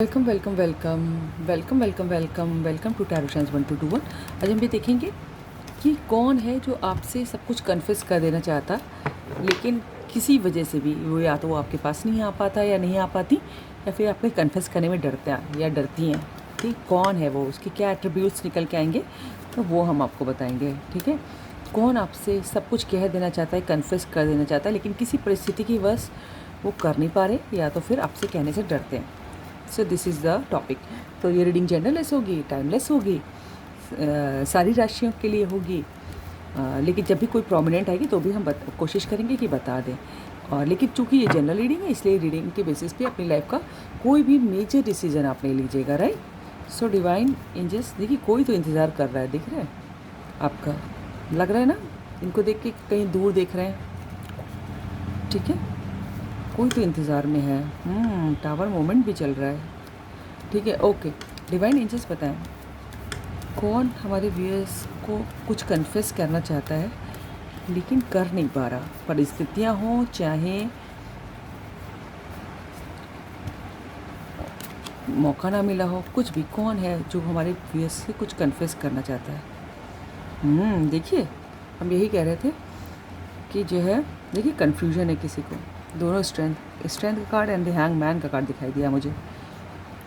Welcome welcome welcome welcome welcome welcome welcome to tarot science 1221। आज हम भी देखेंगे कि कौन है जो आपसे सब कुछ कन्फेस कर देना चाहता, लेकिन किसी वजह से भी वो या तो वो आपके पास नहीं आ पाता या नहीं आ पाती, या फिर आपको कन्फेस करने में डरता है या डरती हैं। ठीक, कौन है वो, उसके क्या एट्रीब्यूट्स निकल के आएंगे, तो वो हम आपको बताएंगे। ठीक है, कौन आपसे सब कुछ कह देना चाहता है, कन्फेस कर देना चाहता है, लेकिन किसी परिस्थिति की वश वो कर नहीं पा रहे, या तो फिर आपसे कहने से डरते हैं। So this is the topic. तो ये रीडिंग जेंडरलेस होगी, टाइमलेस होगी, सारी राशियों के लिए होगी, लेकिन जब भी कोई प्रोमिनेंट आएगी तो भी हम कोशिश करेंगे कि बता दें। और लेकिन चूंकि ये जनरल रीडिंग है, इसलिए रीडिंग के बेसिस पे अपनी लाइफ का कोई भी मेजर डिसीजन आप नहीं लीजिएगा, राइट। सो डिवाइन एंजल्स, देखिए कोई तो इंतज़ार कर रहा है, दिख रहा है आपका, लग रहा है ना, इनको देख के कहीं दूर देख रहे हैं। ठीक है, कोई तो इंतज़ार में है। टावर मोमेंट भी चल रहा है। ठीक है, ओके। डिवाइन एंजल्स बताएं, कौन हमारे व्यूअर्स को कुछ कन्फेस करना चाहता है लेकिन कर नहीं पा रहा, परिस्थितियां हों चाहे मौका ना मिला हो, कुछ भी, कौन है जो हमारे व्यूअर्स से कुछ कन्फेस करना चाहता है। देखिए, हम यही कह रहे थे कि जो है, देखिए कन्फ्यूजन है किसी को, दोनों स्ट्रेंथ का card and the hang man का कार्ड दिखाई दिया मुझे।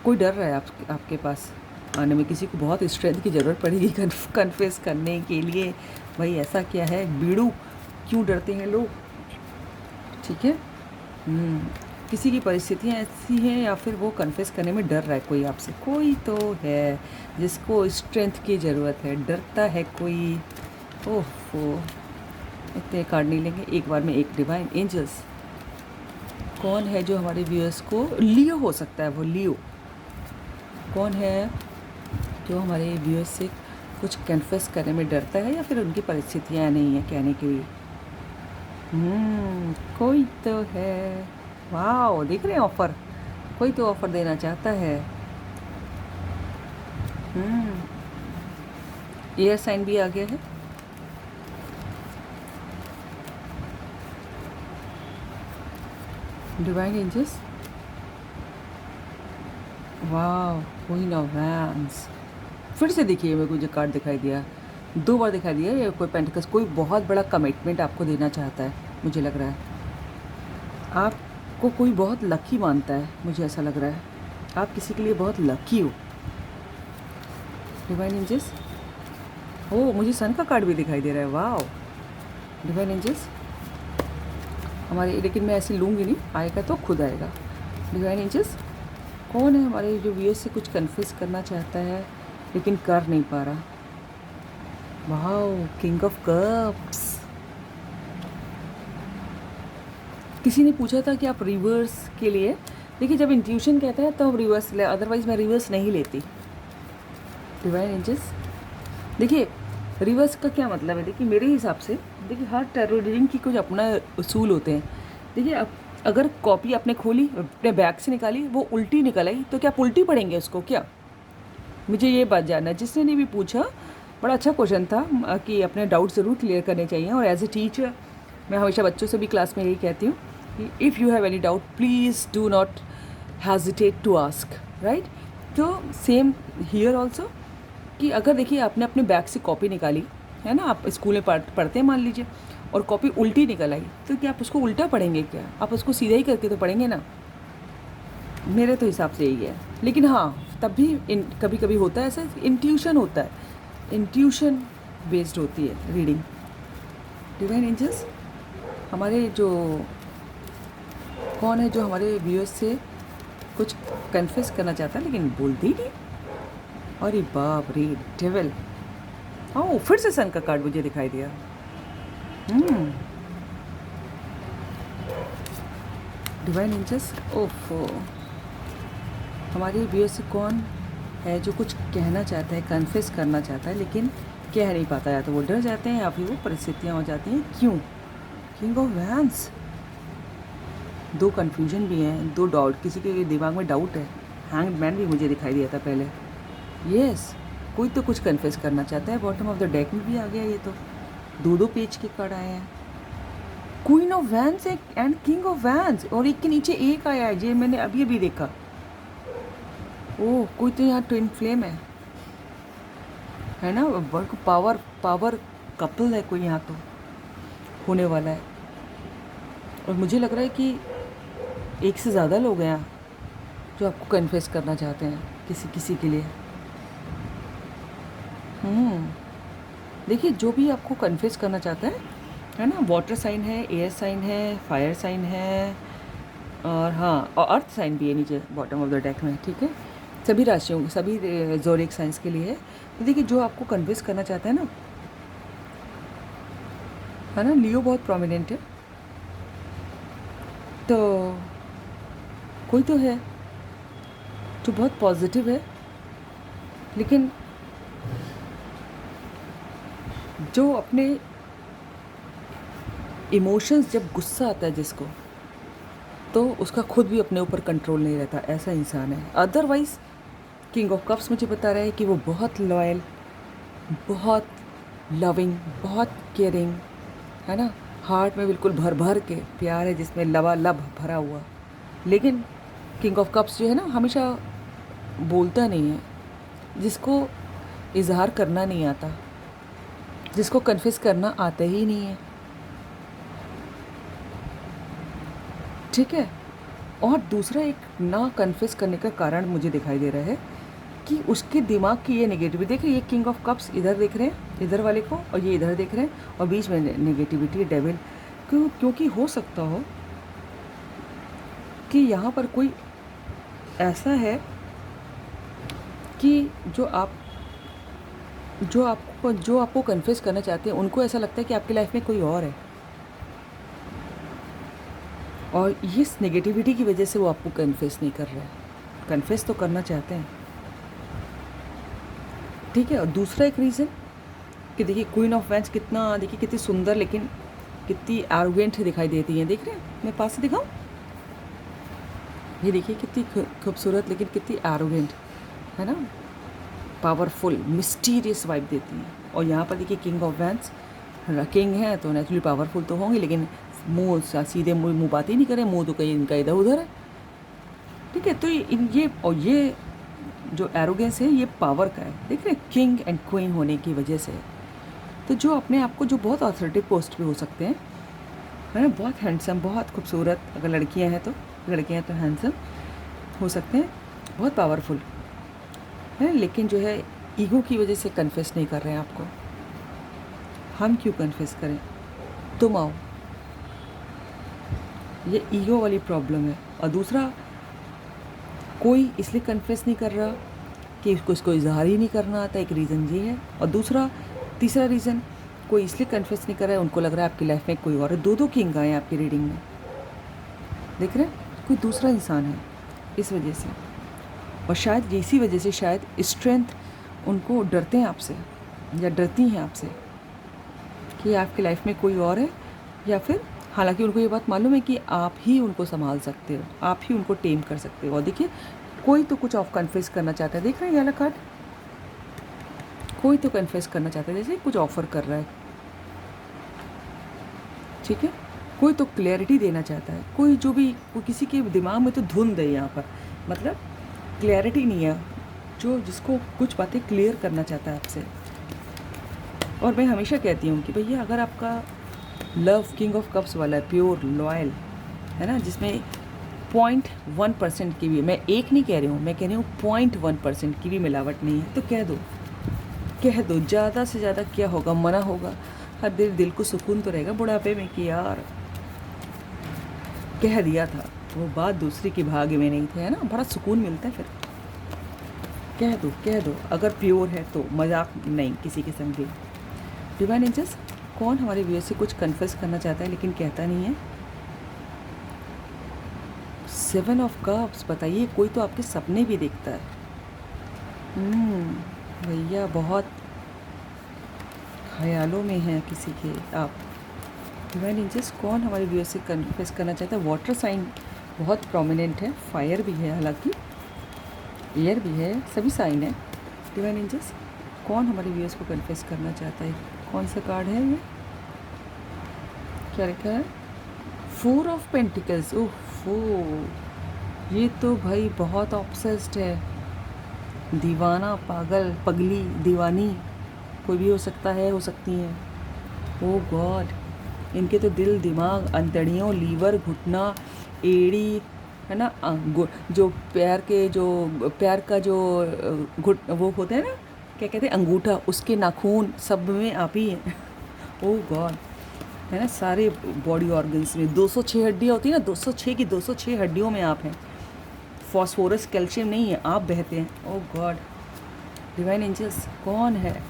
कोई डर रहा है आपके पास आने में, किसी को बहुत स्ट्रेंथ की ज़रूरत पड़ेगी कन्फेस करने के लिए। भाई ऐसा क्या है, बीड़ू क्यों डरते हैं लोग। ठीक है, किसी की परिस्थितियाँ ऐसी हैं या फिर वो कन्फेस करने में डर रहा है कोई आपसे, कोई तो है जिसको स्ट्रेंथ की ज़रूरत है, डरता है कोई। ओहो, इतने कार्ड नहीं लेंगे एक बार में। एक डिवाइन एंजल्स, कौन है जो हमारे व्यूअर्स को, लियो हो सकता है वो, लियो कौन है जो हमारे व्यूअर्स से कुछ कन्फेस करने में डरता है, या फिर उनकी परिस्थितियाँ नहीं है कहने के लिए। कोई तो है, वाह, देख रहे हैं ऑफर, कोई तो ऑफर देना चाहता है। एयर साइन भी आ गया है। डिवाइन एंजल्स, वाह, क्वीन ऑफ वैंड्स, फिर से देखिए मेरे को जो कार्ड दिखाई दिया, 2 बार दिखाई दिया। ये कोई पेंटिकल्स, कोई बहुत बड़ा कमिटमेंट आपको देना चाहता है, मुझे लग रहा है आपको कोई बहुत लकी मानता है, मुझे ऐसा लग रहा है आप किसी के लिए बहुत लकी हो। डिवाइन एंजल्स, ओ मुझे सन का कार्ड भी दिखाई दे रहा है, वाह। डिवाइन एंजल्स हमारे, लेकिन मैं ऐसे लूँगी नहीं, आएगा तो खुद आएगा। डिवाइन एंजल्स, कौन है हमारे जो व्यूअर्स से कुछ कन्फेस करना चाहता है लेकिन कर नहीं पा रहा। वाह, किंग ऑफ कप्स। किसी ने पूछा था कि आप रिवर्स के लिए, देखिए जब इंट्यूशन कहता है तो हम रिवर्स ले, अदरवाइज मैं रिवर्स नहीं लेती। डिवाइन एंजल्स, देखिए रिवर्स का क्या मतलब है, देखिए मेरे हिसाब से, देखिए हर टैरो रीडिंग की कुछ अपना उसूल होते हैं। देखिए अब अगर कॉपी आपने खोली, अपने बैग से निकाली, वो उल्टी निकल आई, तो क्या आप उल्टी पढ़ेंगे उसको क्या। मुझे ये बात जानना है, जिसने ने भी पूछा, बड़ा अच्छा क्वेश्चन था कि अपने डाउट ज़रूर क्लियर करने चाहिए। और एज ए टीचर मैं हमेशा बच्चों से भी क्लास में यही कहती हूँ कि if you have any doubt please do not hesitate to ask, right. तो सेम हियर ऑल्सो, कि अगर देखिए आपने अपने बैग से कॉपी निकाली है ना, आप स्कूल में पढ़ते हैं मान लीजिए, और कॉपी उल्टी निकल आई, तो क्या आप उसको उल्टा पढ़ेंगे क्या, आप उसको सीधा ही करके तो पढ़ेंगे ना। मेरे तो हिसाब से यही है। लेकिन हाँ, तब भी कभी कभी होता है ऐसा, इंट्यूशन होता है, इंट्यूशन बेस्ड होती है रीडिंग। डिवाइन एंजल्स, हमारे जो, कौन है जो हमारे व्यूअर्स से कुछ कन्फेस करना चाहता है लेकिन बोलती नहीं। अरे बाप रे, डेविल। ओह, फिर से सन का कार्ड मुझे दिखाई दिया। डिवाइन एंजल्स, ओफो, हमारे व्यूअर्स से कौन है जो कुछ कहना चाहता है, कन्फेस करना चाहता है लेकिन कह नहीं पाता, या तो वो डर जाते हैं या फिर वो परिस्थितियाँ हो जाती हैं। क्यों। किंग ऑफ वैंड्स, 2 कन्फ्यूजन भी हैं, 2 डाउट, किसी के दिमाग में डाउट है। हैंग्ड मैन भी मुझे दिखाई दिया था पहले। यस, कोई तो कुछ कन्फेस करना चाहता है। बॉटम ऑफ द डेक में भी आ गया ये तो, 2 पेज के कार्ड आए हैं। Queen of wands and king of wands, और एक के नीचे एक आया है, ये मैंने अभी अभी देखा। ओह, कोई तो यहाँ ट्विन फ्लेम है ना, वर्क पावर पावर कपल है कोई यहाँ तो होने वाला है। और मुझे लग रहा है कि एक से ज़्यादा लोग हैं यहाँ जो आपको कन्फेस करना चाहते हैं किसी किसी के लिए। देखिए, जो भी आपको कन्फेस करना चाहता है ना, वाटर साइन है, एयर साइन है, फायर साइन है, और हाँ, और अर्थ साइन भी है नीचे बॉटम ऑफ द डेक में, ठीक है। सभी राशियों, सभी ज़ोडिएक साइंस के लिए है। तो देखिए, जो आपको कन्विंस करना चाहता है ना, लियो बहुत प्रोमिनेंट है। तो कोई तो है जो बहुत पॉजिटिव है, लेकिन जो अपने इमोशंस, जब गुस्सा आता है जिसको, तो उसका खुद भी अपने ऊपर कंट्रोल नहीं रहता, ऐसा इंसान है। अदरवाइज़ किंग ऑफ कप्स मुझे बता रहा है कि वो बहुत लॉयल, बहुत लविंग, बहुत केयरिंग है ना, हार्ट में बिल्कुल भर भर के प्यार है जिसमें लबालब भरा हुआ। लेकिन किंग ऑफ कप्स जो है ना, हमेशा बोलता नहीं है, जिसको इजहार करना नहीं आता, जिसको कन्फेस करना आता ही नहीं है, ठीक है। और दूसरा एक ना कन्फेस करने का कारण मुझे दिखाई दे रहा है कि उसके दिमाग की ये नेगेटिविटी, देख रहे हैं, ये किंग ऑफ कप्स इधर देख रहे हैं, इधर वाले को, और ये इधर देख रहे हैं, और बीच में नेगेटिविटी, डेविल। क्योंकि हो सकता हो कि यहाँ पर कोई ऐसा है कि जो आपको कन्फेस करना चाहते हैं, उनको ऐसा लगता है कि आपकी लाइफ में कोई और है, और इस नेगेटिविटी की वजह से वो आपको कन्फेस नहीं कर रहा है। कन्फेस तो करना चाहते हैं, ठीक है। और दूसरा एक रीज़न कि देखिए, क्वीन ऑफ वैंड्स कितना, देखिए कितनी सुंदर, लेकिन कितनी एरोगेंट दिखाई देती हैं। देख रहे हैं, मैं पास से दिखाऊं, ये देखिए कितनी खूबसूरत, लेकिन कितनी एरोगेंट है ना, पावरफुल, मिस्टीरियस वाइब देती हैं। और यहाँ पर देखिए किंग ऑफ वैंड्स, किंग है तो नेचुरली पावरफुल तो होंगे, लेकिन मुँह सीधे मुँह बात ही नहीं करें, मुँह तो कहीं इनका इधर उधर है, ठीक है। तो ये जो एरोगेंस है, ये पावर का है, देख रहे हैं, किंग एंड क्वीन होने की वजह से। तो जो अपने आप को, जो बहुत अथॉरिटेटिव पोस्ट पे हो सकते हैं, है ना, बहुत हैंडसम, बहुत खूबसूरत, अगर लड़कियां हैं तो हैंडसम हो सकते हैं, बहुत पावरफुल है, लेकिन जो है ईगो की वजह से कन्फेस नहीं कर रहे हैं आपको। हम क्यों कन्फेस करें, तुम आओ, ये ईगो वाली प्रॉब्लम है। और दूसरा, कोई इसलिए कन्फेस नहीं कर रहा कि उसको इजहार ही नहीं करना आता, एक रीज़न ये है। और तीसरा रीज़न, कोई इसलिए कन्फेस नहीं कर रहा है, उनको लग रहा है आपकी लाइफ में कोई और है। दो किंग आए हैं आपकी रीडिंग में, देख रहे हैं, कोई दूसरा इंसान है इस वजह से। और शायद इसी वजह से, शायद स्ट्रेंथ, उनको डरते हैं आपसे, या डरती हैं आपसे कि आपकी लाइफ में कोई और है, या फिर हालांकि उनको ये बात मालूम है कि आप ही उनको संभाल सकते हो, आप ही उनको टेम कर सकते हो। और देखिए, कोई तो कुछ ऑफ कन्फेस करना चाहता है, देख रहे हैं ये वाला कार्ड, कोई तो कन्फेस करना चाहता है, जैसे कुछ ऑफर कर रहा है, ठीक है। कोई तो क्लैरिटी देना चाहता है, कोई किसी के दिमाग में तो धुंध है यहाँ पर, मतलब क्लैरिटी नहीं है, जिसको कुछ बातें क्लियर करना चाहता है आपसे। और मैं हमेशा कहती हूँ कि भैया, अगर आपका लव किंग ऑफ कप्स वाला है, प्योर लॉयल है ना, जिसमें 0.1% की भी, मैं एक नहीं कह रही हूँ, मैं कह रही हूँ 0.1% की भी मिलावट नहीं है, तो कह दो, ज़्यादा से ज़्यादा क्या होगा, मना होगा, हर दिल को सुकून तो रहेगा बुढ़ापे में कि यार कह दिया था, वो बात दूसरे के भाग्य में नहीं थी, है ना, बड़ा सुकून मिलता है फिर। कह दो अगर प्योर है तो, मजाक नहीं किसी के संग भी। डिवाइन एंजल्स, कौन हमारे व्यूअर से कुछ कन्फेस करना चाहता है लेकिन कहता नहीं है? 7 ऑफ कप्स, बताइए, कोई तो आपके सपने भी देखता है। भैया, बहुत ख्यालों में हैं किसी के आप। डिवाइन एंजल्स, कौन हमारे व्यूअर से कन्फेस करना चाहता है? वाटर साइन बहुत प्रोमिनेंट है, फायर भी है, हालांकि एयर भी है, सभी साइन है। डिवाइन एंजल्स, कौन हमारे व्यूअर्स को कन्फेस करना चाहता है? कौन सा कार्ड है ये, क्या लिखा है? 4 ऑफ पेंटिकल्स। ओह, ये तो भाई बहुत ऑब्सेस्ड है, दीवाना, पागल, पगली, दीवानी, कोई भी हो सकता है, हो सकती हैं। ओ गॉड, इनके तो दिल, दिमाग, अंतड़ियों, लीवर, घुटना, एड़ी, है ना, जो पैर का जो घुट वो होते हैं ना, क्या कहते हैं, अंगूठा, उसके नाखून, सब में आप ही हैं। ओ गॉड, है ना, सारे बॉडी ऑर्गन्स में 206 हड्डियाँ होती है ना, 206 की 206 हड्डियों में आप हैं। फॉस्फोरस, कैल्शियम नहीं है, आप बहते हैं। ओ गॉड, डिवाइन एंजल्स कौन है?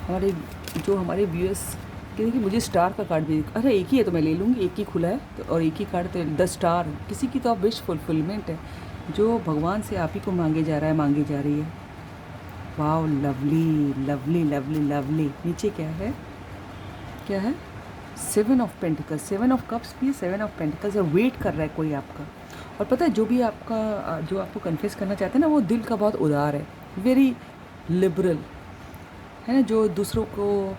हमारे व्यूअर्स कि देखिए, मुझे स्टार का कार्ड भी, अरे एक ही है तो मैं ले लूँगी, एक ही खुला है तो, और एक ही कार्ड तो द स्टार, किसी की तो आप विश फुलफिलमेंट है, जो भगवान से आप ही को मांगे जा रहा है, मांगी जा रही है। Wow, lovely lovely lovely lovely. नीचे क्या है, क्या है? 7 ऑफ पेंटिकल्स, 7 ऑफ कप्स भी, 7 ऑफ पेंटिकल्स है। वेट कर रहा है कोई आपका, और पता है जो भी आपका, जो आपको कन्फेस करना चाहते हैं ना, वो दिल का बहुत उदार है, वेरी लिबरल, है ना, जो दूसरों को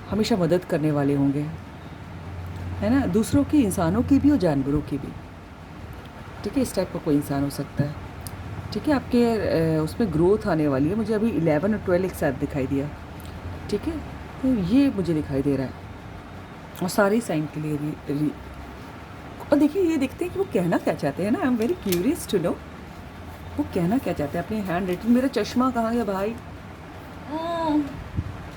हमेशा मदद करने वाले होंगे, है ना, दूसरों की, इंसानों की भी और जानवरों की भी। ठीक है, इस टाइप का कोई इंसान हो सकता है। ठीक है, आपके उसमें ग्रोथ आने वाली है। मुझे अभी 11 और 12 एक साथ दिखाई दिया। ठीक है, तो ये मुझे दिखाई दे रहा है, और सारे साइन के लिए और देखिए, ये देखते हैं कि वो कहना क्या चाहते हैं ना। I am very curious to know वो कहना क्या चाहते हैं। अपनी हैंड राइटिंग, मेरा चश्मा कहाँ गया भाई?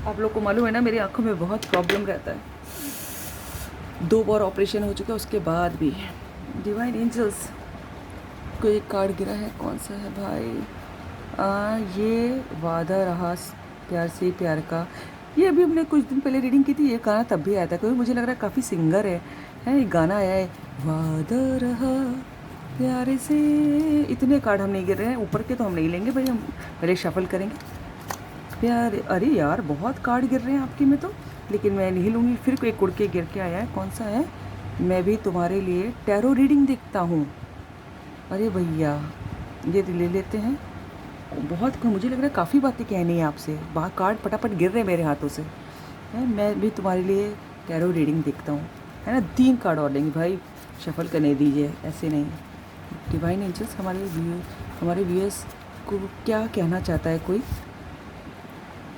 आप लोग को मालूम है ना, मेरी आंखों में बहुत प्रॉब्लम रहता है, 2 बार ऑपरेशन हो चुका है, उसके बाद भी। डिवाइन एंजल्स, कोई एक कार्ड गिरा है, कौन सा है भाई? ये वादा रहा प्यार से प्यार का, ये अभी हमने कुछ दिन पहले रीडिंग की थी। ये गाना तब भी आया था, क्योंकि मुझे लग रहा है काफ़ी सिंगर है ये गाना आया है, वादा रहा प्यार से। इतने कार्ड हम नहीं गिर रहे हैं, ऊपर के तो हम नहीं लेंगे भाई, हम पहले शफल करेंगे। प्यार, अरे यार बहुत कार्ड गिर रहे हैं आपके में तो, लेकिन मैं नहीं लूँगी। फिर कोई कुड़ के गिर के आया है, कौन सा है? मैं भी तुम्हारे लिए टैरो रीडिंग देखता हूँ। अरे भैया, ये ले लेते हैं। बहुत, मुझे लग रहा है काफ़ी बातें कहनी है आपसे, बाहर कार्ड फटाफट गिर रहे हैं मेरे हाथों से। है, मैं भी तुम्हारे लिए टैरो रीडिंग देखता हूँ, है ना। 3 कार्ड और लेंगे भाई, शफल करने दीजिए, ऐसे नहीं। डिवाइन एंजल्स, हमारे व्यूअर्स को क्या कहना चाहता है कोई?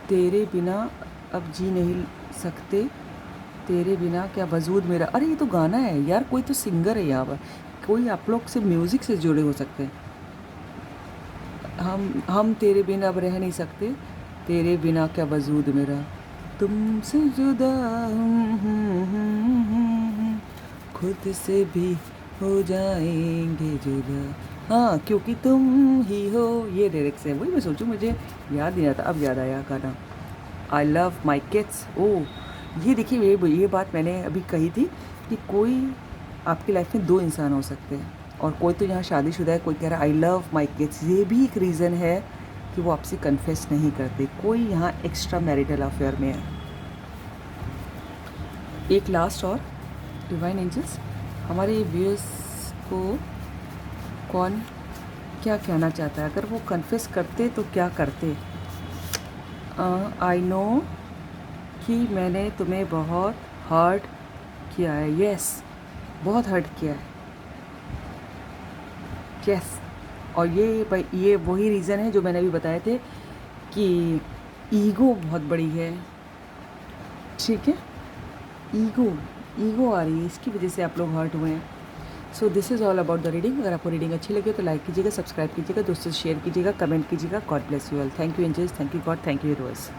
तेरे बिना अब जी नहीं सकते, तेरे बिना क्या वजूद मेरा। अरे ये तो गाना है यार, कोई तो सिंगर है यहाँ पर, कोई आप लोग से म्यूज़िक से जुड़े हो सकते हैं। हम तेरे बिना अब रह नहीं सकते, तेरे बिना क्या वजूद मेरा, तुमसे जुदा खुद से भी हो जाएंगे जुदा, हाँ क्योंकि तुम ही हो। ये लिरिक्स है, वही मैं सोचूं, मुझे याद नहीं आता, अब याद आया गाना। I love my kids. ओह, ये देखिए, ये बात मैंने अभी कही थी कि कोई आपकी लाइफ में 2 इंसान हो सकते हैं, और कोई तो यहाँ शादीशुदा है, कोई कह रहा है आई लव माई किड्स। ये भी एक रीज़न है कि वो आपसे कन्फेस नहीं करते, कोई यहाँ एक्स्ट्रा मैरिटल अफेयर में है। एक लास्ट और, डिवाइन एंजल्स, हमारे व्यूअर्स को कौन क्या कहना चाहता है? अगर वो कन्फेस करते तो क्या करते? आई नो कि मैंने तुम्हें बहुत हर्ट किया है। यस, बहुत हर्ट किया है। यस, और ये वही रीज़न है जो मैंने अभी बताए थे कि ईगो बहुत बड़ी है। ठीक है, ईगो आ रही है, इसकी वजह से आप लोग हर्ट हुए हैं। So this is all about the reading. अगर आपको रीडिंग अच्छी लगे तो लाइक कीजिएगा, सब्सक्राइब कीजिएगा, दोस्तों से शेयर कीजिएगा, कमेंट कीजिएगा। God bless you all. Thank you angels, thank you God, thank you universe.